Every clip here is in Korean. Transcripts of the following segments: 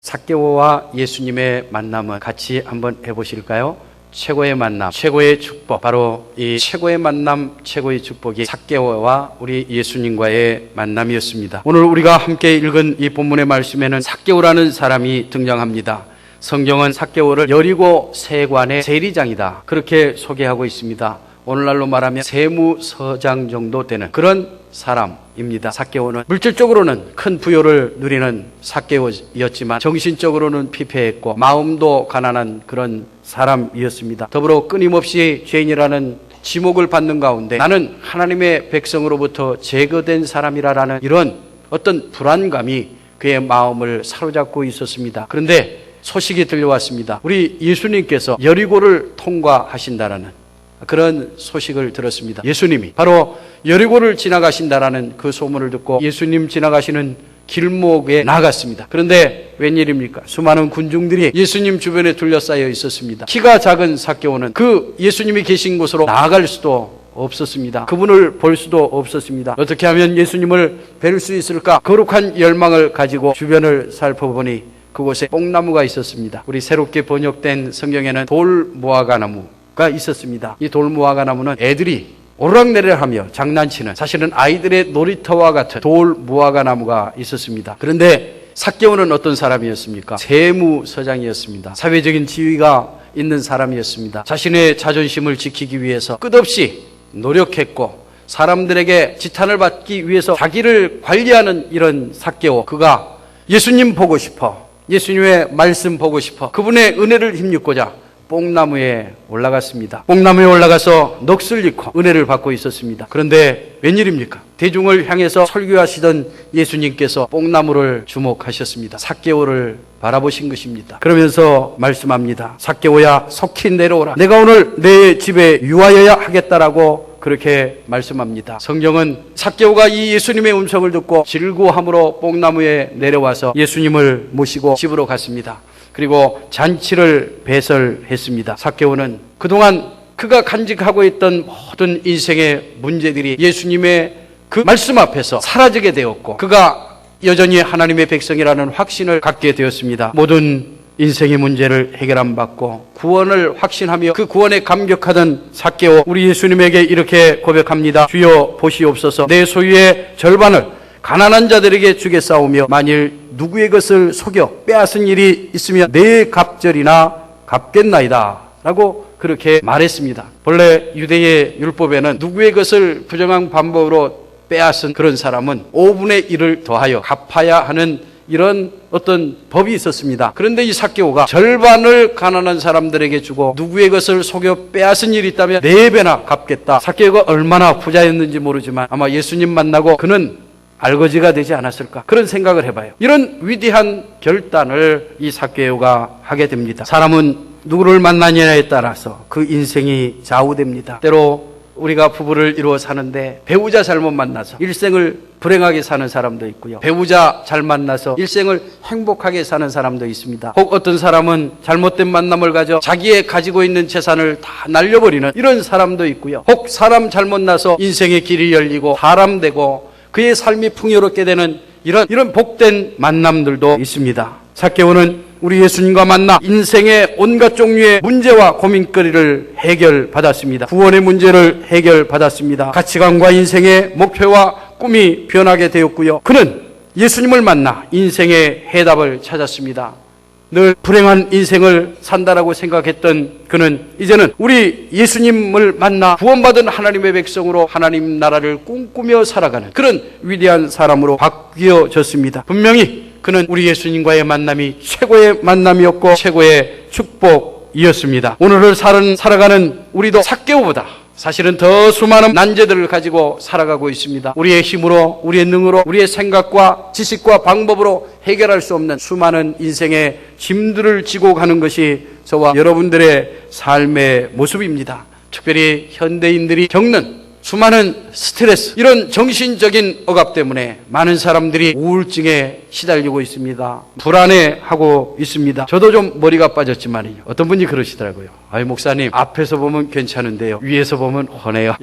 삭개오와 예수님의 만남을 같이 한번 해보실까요? 최고의 만남, 최고의 축복, 바로 이 최고의 만남, 최고의 축복이 삭개오와 우리 예수님과의 만남이었습니다. 오늘 우리가 함께 읽은 이 본문의 말씀에는 삭개오라는 사람이 등장합니다. 성경은 삭개오를 여리고 세관의 세리장이다, 그렇게 소개하고 있습니다. 오늘날로 말하면 세무서장 정도 되는 그런 사람입니다. 삭개오는 물질적으로는 큰 부요를 누리는 삭개오였지만 정신적으로는 피폐했고 마음도 가난한 그런 사람이었습니다. 더불어 끊임없이 죄인이라는 지목을 받는 가운데 나는 하나님의 백성으로부터 제거된 사람이라는 이런 어떤 불안감이 그의 마음을 사로잡고 있었습니다. 그런데 소식이 들려왔습니다. 우리 예수님께서 여리고를 통과하신다라는 그런 소식을 들었습니다. 예수님이 바로 여리고를 지나가신다라는 그 소문을 듣고 예수님 지나가시는 길목에 나갔습니다. 그런데 웬일입니까? 수많은 군중들이 예수님 주변에 둘러싸여 있었습니다. 키가 작은 삭개오는 그 예수님이 계신 곳으로 나아갈 수도 없었습니다. 그분을 볼 수도 없었습니다. 어떻게 하면 예수님을 뵐 수 있을까? 거룩한 열망을 가지고 주변을 살펴보니 그곳에 뽕나무가 있었습니다. 우리 새롭게 번역된 성경에는 돌무화과나무가 있었습니다. 이 돌무화과나무는 애들이 오르락내리락하며 장난치는, 사실은 아이들의 놀이터와 같은 돌무화과나무가 있었습니다. 그런데 삭개오는 어떤 사람이었습니까? 세무서장이었습니다. 사회적인 지위가 있는 사람이었습니다. 자신의 자존심을 지키기 위해서 끝없이 노력했고 사람들에게 지탄을 받기 위해서 자기를 관리하는 이런 삭개오, 그가 예수님 보고 싶어, 예수님의 말씀 보고 싶어, 그분의 은혜를 힘입고자 뽕나무에 올라갔습니다. 뽕나무에 올라가서 넋을 잃고 은혜를 받고 있었습니다. 그런데 웬일입니까? 대중을 향해서 설교하시던 예수님께서 뽕나무를 주목하셨습니다. 삭개오를 바라보신 것입니다. 그러면서 말씀합니다. 삭개오야, 속히 내려오라. 내가 오늘 내 집에 유하여야 하겠다라고 그렇게 말씀합니다. 성경은 삭개오가 이 예수님의 음성을 듣고 질구함으로 뽕나무에 내려와서 예수님을 모시고 집으로 갔습니다. 그리고 잔치를 배설했습니다. 삭개오는 그동안 그가 간직하고 있던 모든 인생의 문제들이 예수님의 그 말씀 앞에서 사라지게 되었고 그가 여전히 하나님의 백성이라는 확신을 갖게 되었습니다. 모든 인생의 문제를 해결 안 받고 구원을 확신하며 그 구원에 감격하던 삭개오, 우리 예수님에게 이렇게 고백합니다. 주여 보시옵소서, 내 소유의 절반을 가난한 자들에게 주겠사오며 만일 누구의 것을 속여 빼앗은 일이 있으면 내 갑절이나 갚겠나이다 라고 그렇게 말했습니다. 본래 유대의 율법에는 누구의 것을 부정한 방법으로 빼앗은 그런 사람은 5분의 1을 더하여 갚아야 하는 이런 어떤 법이 있었습니다. 그런데 이 삭개오가 절반을 가난한 사람들에게 주고 누구의 것을 속여 빼앗은 일이 있다면 4배나 갚겠다. 삭개오가 얼마나 부자였는지 모르지만 아마 예수님 만나고 그는 알거지가 되지 않았을까, 그런 생각을 해봐요. 이런 위대한 결단을 이 삭개오가 하게 됩니다. 사람은 누구를 만나느냐에 따라서 그 인생이 좌우됩니다. 때로 우리가 부부를 이루어 사는데 배우자 잘못 만나서 일생을 불행하게 사는 사람도 있고요, 배우자 잘 만나서 일생을 행복하게 사는 사람도 있습니다. 혹 어떤 사람은 잘못된 만남을 가져 자기의 가지고 있는 재산을 다 날려버리는 이런 사람도 있고요, 혹 사람 잘못 나서 인생의 길이 열리고 사람 되고 그의 삶이 풍요롭게 되는 이런 복된 만남들도 있습니다. 삭개오는 우리 예수님과 만나 인생의 온갖 종류의 문제와 고민거리를 해결받았습니다. 구원의 문제를 해결받았습니다. 가치관과 인생의 목표와 꿈이 변하게 되었고요, 그는 예수님을 만나 인생의 해답을 찾았습니다. 늘 불행한 인생을 산다라고 생각했던 그는 이제는 우리 예수님을 만나 구원받은 하나님의 백성으로 하나님 나라를 꿈꾸며 살아가는 그런 위대한 사람으로 바뀌어졌습니다. 분명히 그는 우리 예수님과의 만남이 최고의 만남이었고 최고의 축복이었습니다. 오늘을 살아가는 우리도 삭개오보다 사실은 더 수많은 난제들을 가지고 살아가고 있습니다. 우리의 힘으로, 우리의 능으로, 우리의 생각과 지식과 방법으로 해결할 수 없는 수많은 인생의 짐들을 지고 가는 것이 저와 여러분들의 삶의 모습입니다. 특별히 현대인들이 겪는 수많은 스트레스, 이런 정신적인 억압 때문에 많은 사람들이 우울증에 시달리고 있습니다. 불안해하고 있습니다. 저도 좀 머리가 빠졌지만요, 어떤 분이 그러시더라고요. 아이 목사님, 앞에서 보면 괜찮은데요, 위에서 보면 훤해요.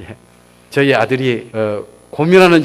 저희 아들이 고민하는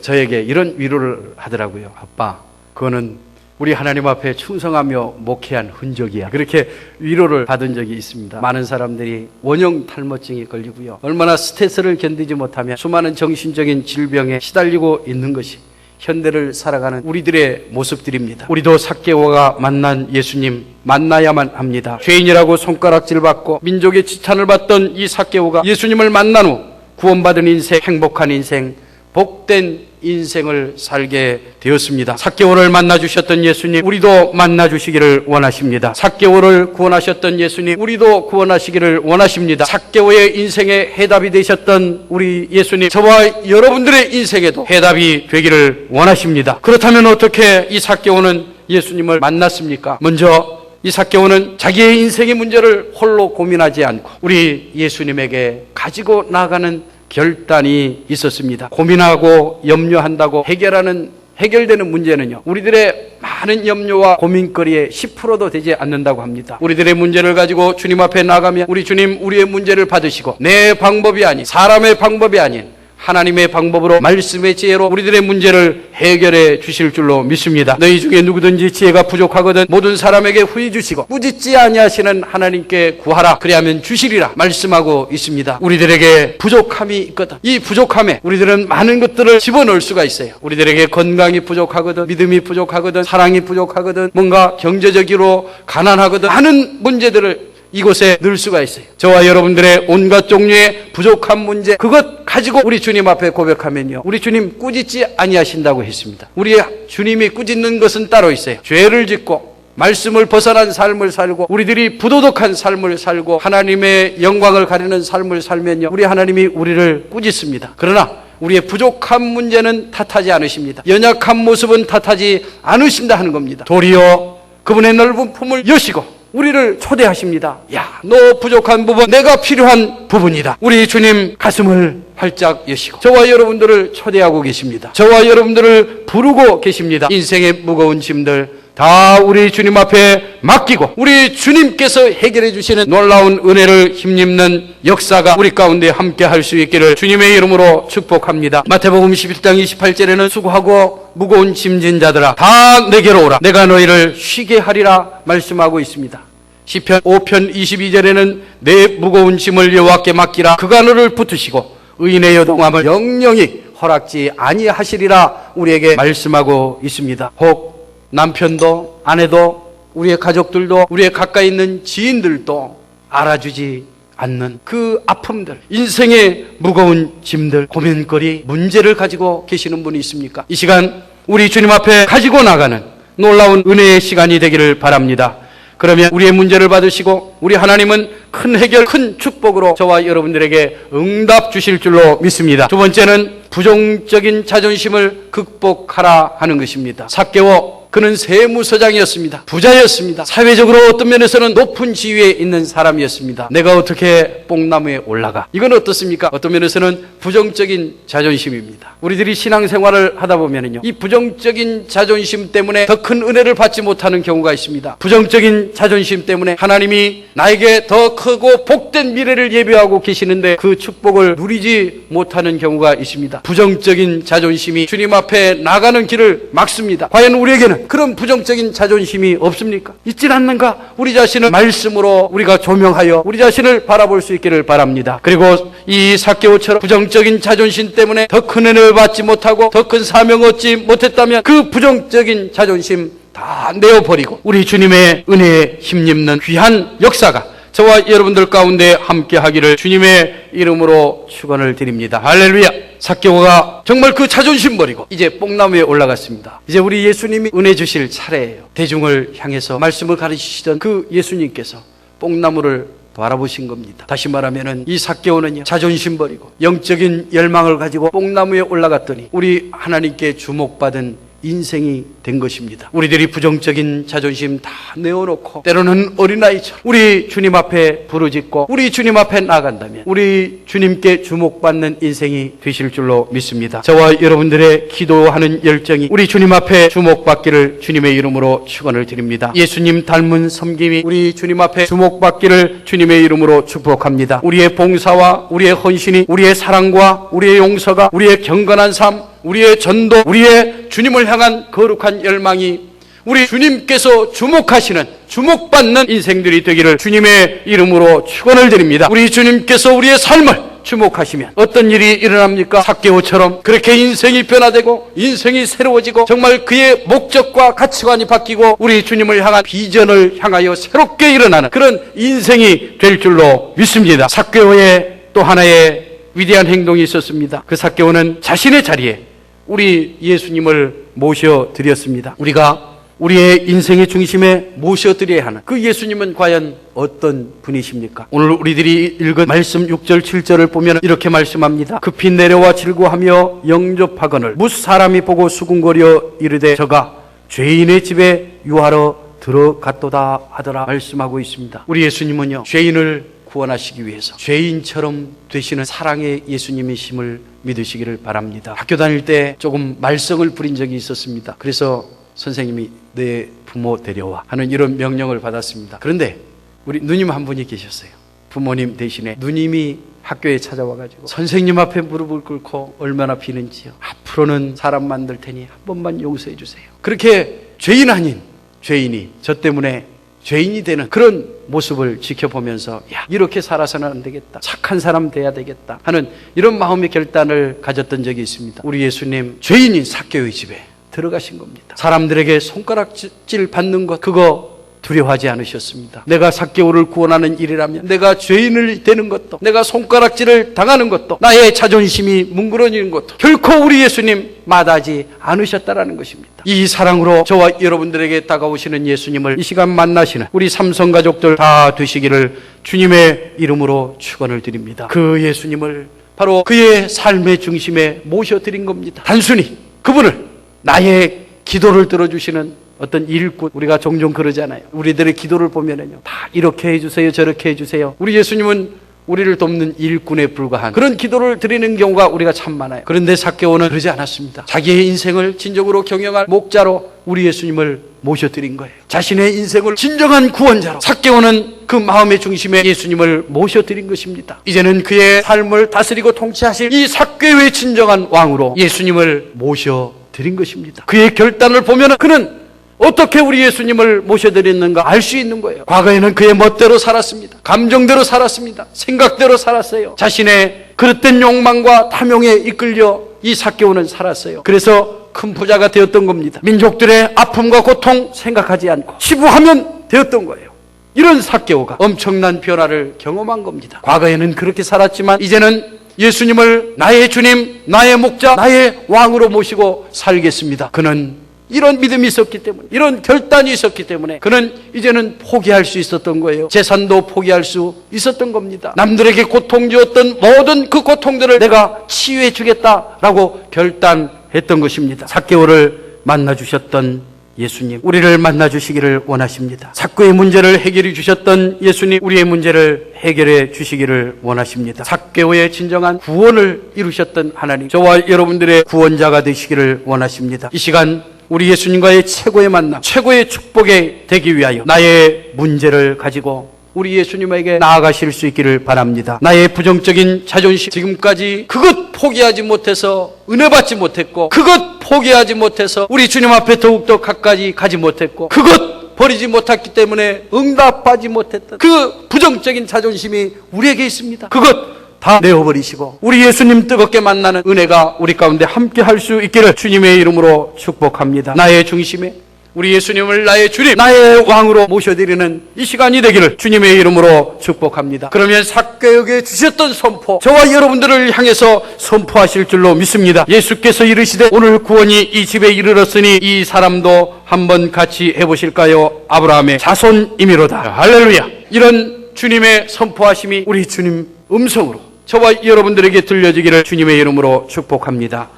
저에게 이런 위로를 하더라고요. 아빠, 그거는 우리 하나님 앞에 충성하며 목회한 흔적이야. 그렇게 위로를 받은 적이 있습니다. 많은 사람들이 원형 탈모증에 걸리고요. 얼마나 스트레스를 견디지 못하며 수많은 정신적인 질병에 시달리고 있는 것이 현대를 살아가는 우리들의 모습들입니다. 우리도 삭개오가 만난 예수님 만나야만 합니다. 죄인이라고 손가락질 받고 민족의 지탄을 받던 이 삭개오가 예수님을 만난 후 구원받은 인생, 행복한 인생, 복된 인생을 살게 되었습니다. 삭개오를 만나주셨던 예수님, 우리도 만나주시기를 원하십니다. 삭개오를 구원하셨던 예수님, 우리도 구원하시기를 원하십니다. 삭개오의 인생에 해답이 되셨던 우리 예수님, 저와 여러분들의 인생에도 해답이 되기를 원하십니다. 그렇다면 어떻게 이 삭개오는 예수님을 만났습니까? 먼저 이 삭개오는 자기의 인생의 문제를 홀로 고민하지 않고 우리 예수님에게 가지고 나가는 결단이 있었습니다. 고민하고 염려한다고 해결되는 문제는요, 우리들의 많은 염려와 고민거리의 10%도 되지 않는다고 합니다. 우리들의 문제를 가지고 주님 앞에 나가면 우리 주님 우리의 문제를 받으시고 내 방법이 아닌, 사람의 방법이 아닌 하나님의 방법으로 말씀의 지혜로 우리들의 문제를 해결해 주실 줄로 믿습니다. 너희 중에 누구든지 지혜가 부족하거든 모든 사람에게 후히 주시고 꾸짖지 아니하시는 하나님께 구하라. 그리하면 주시리라 말씀하고 있습니다. 우리들에게 부족함이 있거든. 이 부족함에 우리들은 많은 것들을 집어넣을 수가 있어요. 우리들에게 건강이 부족하거든, 믿음이 부족하거든, 사랑이 부족하거든, 뭔가 경제적으로 가난하거든, 많은 문제들을 이곳에 넣을 수가 있어요. 저와 여러분들의 온갖 종류의 부족한 문제, 그것 가지고 우리 주님 앞에 고백하면요, 우리 주님 꾸짖지 아니하신다고 했습니다. 우리 주님이 꾸짖는 것은 따로 있어요. 죄를 짓고 말씀을 벗어난 삶을 살고 우리들이 부도덕한 삶을 살고 하나님의 영광을 가리는 삶을 살면요, 우리 하나님이 우리를 꾸짖습니다. 그러나 우리의 부족한 문제는 탓하지 않으십니다. 연약한 모습은 탓하지 않으신다 하는 겁니다. 도리어 그분의 넓은 품을 여시고 우리를 초대하십니다. 야, 너 부족한 부분, 내가 필요한 부분이다. 우리 주님 가슴을 활짝 여시고 저와 여러분들을 초대하고 계십니다. 저와 여러분들을 부르고 계십니다. 인생의 무거운 짐들 다 우리 주님 앞에 맡기고 우리 주님께서 해결해 주시는 놀라운 은혜를 힘입는 역사가 우리 가운데 함께 할 수 있기를 주님의 이름으로 축복합니다. 마태복음 11장 28절에는 수고하고 무거운 짐진 자들아 다 내게로 오라. 내가 너희를 쉬게 하리라 말씀하고 있습니다. 시편 5편 22절에는 내 무거운 짐을 여호와께 맡기라. 그가 너를 붙으시고 의인의 여동함을 영영히 허락지 아니하시리라 우리에게 말씀하고 있습니다. 혹 남편도 아내도 우리의 가족들도 우리의 가까이 있는 지인들도 알아주지 않는 그 아픔들, 인생의 무거운 짐들, 고민거리, 문제를 가지고 계시는 분이 있습니까? 이 시간 우리 주님 앞에 가지고 나가는 놀라운 은혜의 시간이 되기를 바랍니다. 그러면 우리의 문제를 받으시고 우리 하나님은 큰 해결, 큰 축복으로 저와 여러분들에게 응답 주실 줄로 믿습니다. 두 번째는 부정적인 자존심을 극복하라 하는 것입니다. 삭개오, 그는 세무서장이었습니다. 부자였습니다. 사회적으로 어떤 면에서는 높은 지위에 있는 사람이었습니다. 내가 어떻게 뽕나무에 올라가? 이건 어떻습니까? 어떤 면에서는 부정적인 자존심입니다. 우리들이 신앙생활을 하다 보면요, 이 부정적인 자존심 때문에 더 큰 은혜를 받지 못하는 경우가 있습니다. 부정적인 자존심 때문에 하나님이 나에게 더 크고 복된 미래를 예비하고 계시는데 그 축복을 누리지 못하는 경우가 있습니다. 부정적인 자존심이 주님 앞에 나가는 길을 막습니다. 과연 우리에게는 그런 부정적인 자존심이 없습니까? 있진 않는가? 우리 자신을 말씀으로 우리가 조명하여 우리 자신을 바라볼 수 있기를 바랍니다. 그리고 이 삭개오처럼 부정적인 자존심 때문에 더 큰 은혜를 받지 못하고 더 큰 사명을 얻지 못했다면 그 부정적인 자존심 다 내어버리고 우리 주님의 은혜에 힘입는 귀한 역사가 저와 여러분들 가운데 함께 하기를 주님의 이름으로 축원을 드립니다. 할렐루야. 삭개오가 정말 그 자존심 버리고 이제 뽕나무에 올라갔습니다. 이제 우리 예수님이 은혜 주실 차례예요. 대중을 향해서 말씀을 가르치시던 그 예수님께서 뽕나무를 바라보신 겁니다. 다시 말하면은 이 삭개오는요, 자존심 버리고 영적인 열망을 가지고 뽕나무에 올라갔더니 우리 하나님께 주목받은 인생이 된 것입니다. 우리들이 부정적인 자존심 다 내어놓고 때로는 어린아이처럼 우리 주님 앞에 부르짖고 우리 주님 앞에 나간다면 우리 주님께 주목받는 인생이 되실 줄로 믿습니다. 저와 여러분들의 기도하는 열정이 우리 주님 앞에 주목받기를 주님의 이름으로 축원을 드립니다. 예수님 닮은 섬김이 우리 주님 앞에 주목받기를 주님의 이름으로 축복합니다. 우리의 봉사와 우리의 헌신이 우리의 사랑과 우리의 용서가 우리의 경건한 삶, 우리의 전도, 우리의 주님을 향한 거룩한 열망이 우리 주님께서 주목하시는, 주목받는 인생들이 되기를 주님의 이름으로 축원을 드립니다. 우리 주님께서 우리의 삶을 주목하시면 어떤 일이 일어납니까? 삭개오처럼 그렇게 인생이 변화되고 인생이 새로워지고 정말 그의 목적과 가치관이 바뀌고 우리 주님을 향한 비전을 향하여 새롭게 일어나는 그런 인생이 될 줄로 믿습니다. 삭개오의 또 하나의 위대한 행동이 있었습니다. 그 삭개오는 자신의 자리에 우리 예수님을 모셔드렸습니다. 우리가 우리의 인생의 중심에 모셔드려야 하는 그 예수님은 과연 어떤 분이십니까? 오늘 우리들이 읽은 말씀 6절 7절을 보면 이렇게 말씀합니다. 급히 내려와 질구하며 영접하거늘 뭇 사람이 보고 수군거려 이르되 저가 죄인의 집에 유하러 들어갔도다 하더라 말씀하고 있습니다. 우리 예수님은요, 죄인을 구원하시기 위해서 죄인처럼 되시는 사랑의 예수님이심을 믿으시기를 바랍니다. 학교 다닐 때 조금 말썽을 부린 적이 있었습니다. 그래서 선생님이 내 부모 데려와 하는 이런 명령을 받았습니다. 그런데 우리 누님 한 분이 계셨어요. 부모님 대신에 누님이 학교에 찾아와가지고 선생님 앞에 무릎을 꿇고 얼마나 비는지요. 앞으로는 사람 만들 테니 한 번만 용서해 주세요. 그렇게 죄인 아닌 죄인이 저 때문에 죄인이 되는 그런 모습을 지켜보면서 야, 이렇게 살아서는 안 되겠다, 착한 사람 돼야 되겠다 하는 이런 마음의 결단을 가졌던 적이 있습니다. 우리 예수님 죄인인 삭개오의 집에 들어가신 겁니다. 사람들에게 손가락질 받는 것 그거 두려워하지 않으셨습니다. 내가 삭개오를 구원하는 일이라면 내가 죄인을 되는 것도 내가 손가락질을 당하는 것도 나의 자존심이 뭉그러지는 것도 결코 우리 예수님 마다하지 않으셨다라는 것입니다. 이 사랑으로 저와 여러분들에게 다가오시는 예수님을 이 시간 만나시는 우리 삼성가족들 다 되시기를 주님의 이름으로 축원을 드립니다. 그 예수님을 바로 그의 삶의 중심에 모셔드린 겁니다. 단순히 그분을 나의 기도를 들어주시는 어떤 일꾼, 우리가 종종 그러잖아요. 우리들의 기도를 보면은요, 다 이렇게 해주세요, 저렇게 해주세요. 우리 예수님은 우리를 돕는 일꾼에 불과한 그런 기도를 드리는 경우가 우리가 참 많아요. 그런데 삭개오는 그러지 않았습니다. 자기의 인생을 진정으로 경영할 목자로 우리 예수님을 모셔드린 거예요. 자신의 인생을 진정한 구원자로 삭개오는 그 마음의 중심에 예수님을 모셔드린 것입니다. 이제는 그의 삶을 다스리고 통치하실 이 삭개오의 진정한 왕으로 예수님을 모셔드린 것입니다. 그의 결단을 보면 그는 어떻게 우리 예수님을 모셔드렸는가 알 수 있는 거예요. 과거에는 그의 멋대로 살았습니다. 감정대로 살았습니다. 생각대로 살았어요. 자신의 그릇된 욕망과 탐욕에 이끌려 이 삭개오는 살았어요. 그래서 큰 부자가 되었던 겁니다. 민족들의 아픔과 고통 생각하지 않고 치부하면 되었던 거예요. 이런 삭개오가 엄청난 변화를 경험한 겁니다. 과거에는 그렇게 살았지만 이제는 예수님을 나의 주님, 나의 목자, 나의 왕으로 모시고 살겠습니다. 그는 이런 믿음이 있었기 때문에, 이런 결단이 있었기 때문에 그는 이제는 포기할 수 있었던 거예요. 재산도 포기할 수 있었던 겁니다. 남들에게 고통 주었던 모든 그 고통들을 내가 치유해 주겠다라고 결단했던 것입니다. 삭개오를 만나주셨던 예수님, 우리를 만나주시기를 원하십니다. 삭개오의 문제를 해결해 주셨던 예수님, 우리의 문제를 해결해 주시기를 원하십니다. 삭개오의 진정한 구원을 이루셨던 하나님, 저와 여러분들의 구원자가 되시기를 원하십니다. 이 시간 우리 예수님과의 최고의 만남, 최고의 축복이 되기 위하여 나의 문제를 가지고 우리 예수님에게 나아가실 수 있기를 바랍니다. 나의 부정적인 자존심, 지금까지 그것 포기하지 못해서 은혜 받지 못했고, 그것 포기하지 못해서 우리 주님 앞에 더욱더 가까이 가지 못했고, 그것 버리지 못했기 때문에 응답하지 못했던 그 부정적인 자존심이 우리에게 있습니다. 그것 다 내어버리시고 우리 예수님 뜨겁게 만나는 은혜가 우리 가운데 함께 할 수 있기를 주님의 이름으로 축복합니다. 나의 중심에 우리 예수님을 나의 주님, 나의 왕으로 모셔드리는 이 시간이 되기를 주님의 이름으로 축복합니다. 그러면 삭개오에게 주셨던 선포, 저와 여러분들을 향해서 선포하실 줄로 믿습니다. 예수께서 이르시되 오늘 구원이 이 집에 이르렀으니 이 사람도 한번 같이 해보실까요? 아브라함의 자손이미로다. 할렐루야. 이런 주님의 선포하심이 우리 주님 음성으로 저와 여러분들에게 들려지기를 주님의 이름으로 축복합니다.